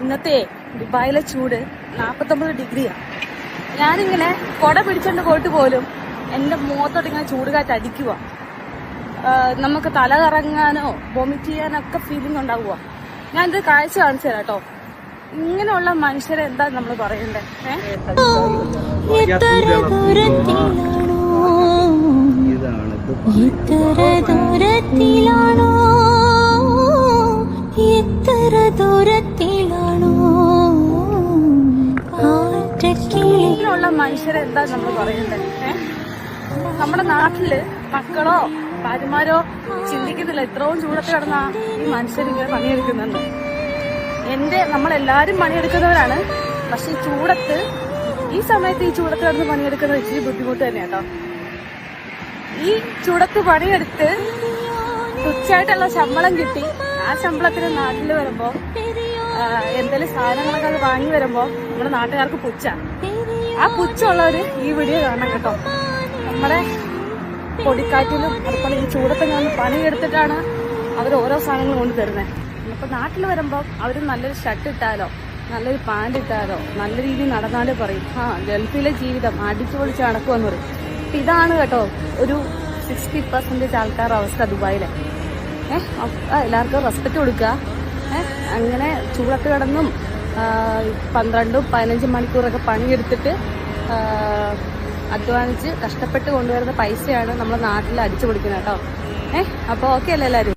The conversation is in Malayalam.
ഇന്നത്തെ ദുബായിലെ ചൂട് 49 ഡിഗ്രിയാണ്. ഞാനിങ്ങനെ കൊട പിടിച്ചോണ്ട് പോയിട്ട് പോലും എന്റെ മുഖത്തോട്ട് ഇങ്ങനെ ചൂടുകാറ്റ് അടിക്കുക. നമുക്ക് തല കറങ്ങാനോ വൊമിറ്റ് ചെയ്യാനൊക്കെ ഫീലിംഗ് ഉണ്ടാവുക. ഞാനിത് കാഴ്ച കാണിച്ചു തരാം കേട്ടോ. ഇങ്ങനെയുള്ള മനുഷ്യരെ എന്താ നമ്മൾ പറയണ്ടേ? ഇങ്ങനെയുള്ള മനുഷ്യരെ എന്താ നമ്മൾ പറയണ്ടേ? നമ്മുടെ നാട്ടില് മക്കളോ ഭാര്യമാരോ ചിന്തിക്കുന്നില്ല ഇത്രയും ചൂടത്ത് കിടന്ന ഈ മനുഷ്യരിങ്ങനെ പണിയെടുക്കുന്നുണ്ട്. നമ്മളെല്ലാരും പണിയെടുക്കുന്നവരാണ്. പക്ഷെ ഈ ചൂടത്ത്, ഈ സമയത്ത് ഈ ചൂടത്ത് കിടന്ന് പണിയെടുക്കുന്നത് ഇച്ചിരി ബുദ്ധിമുട്ട് തന്നെയാണ് കേട്ടോ. ഈ ചൂടത്ത് പണിയെടുത്ത് തുച്ഛമായിട്ടുള്ള ശമ്പളം കിട്ടി ആ ശമ്പളത്തിന് നാട്ടിൽ വരുമ്പോ എന്തെങ്കിലും സാധനങ്ങളൊക്കെ അത് വാങ്ങി വരുമ്പോ നമ്മുടെ നാട്ടുകാർക്ക് പുച്ഛാണ്. ആ പുച്ഛമുള്ളവര് ഈ വീഡിയോ കാണണം കേട്ടോ. നമ്മുടെ പൊടിക്കാറ്റിലും അതുപോലെ ഈ ചൂടത്ത് ഞാൻ പണിയെടുത്തിട്ടാണ് അവർ ഓരോ സാധനങ്ങൾ കൊണ്ട് തരുന്നത്. അപ്പൊ നാട്ടിൽ വരുമ്പോ അവര് നല്ലൊരു ഷർട്ട് ഇട്ടാലോ നല്ലൊരു പാന്റ് ഇട്ടാലോ നല്ല രീതിയിൽ നടന്നാലേ പറയും ഗൾഫിലെ ജീവിതം അടിച്ചു പൊളിച്ച് നടക്കുമെന്ന് പറയും. അപ്പൊ ഇതാണ് കേട്ടോ ഒരു 60% ആൾക്കാരുടെ അവസ്ഥ ദുബായിലെ. എല്ലാവർക്കും റെസ്പെക്ട് കൊടുക്കുക. അങ്ങനെ ചൂടത്ത് കിടന്നും 12-15 മണിക്കൂറൊക്കെ പണിയെടുത്തിട്ട് അധ്വാനിച്ച് കഷ്ടപ്പെട്ട് കൊണ്ടുവരുന്ന പൈസയാണ് നമ്മുടെ നാട്ടിൽ അടിച്ചു പൊളിക്കുന്നത് കേട്ടോ. അപ്പോൾ ഓക്കെ അല്ലേ എല്ലാവരും?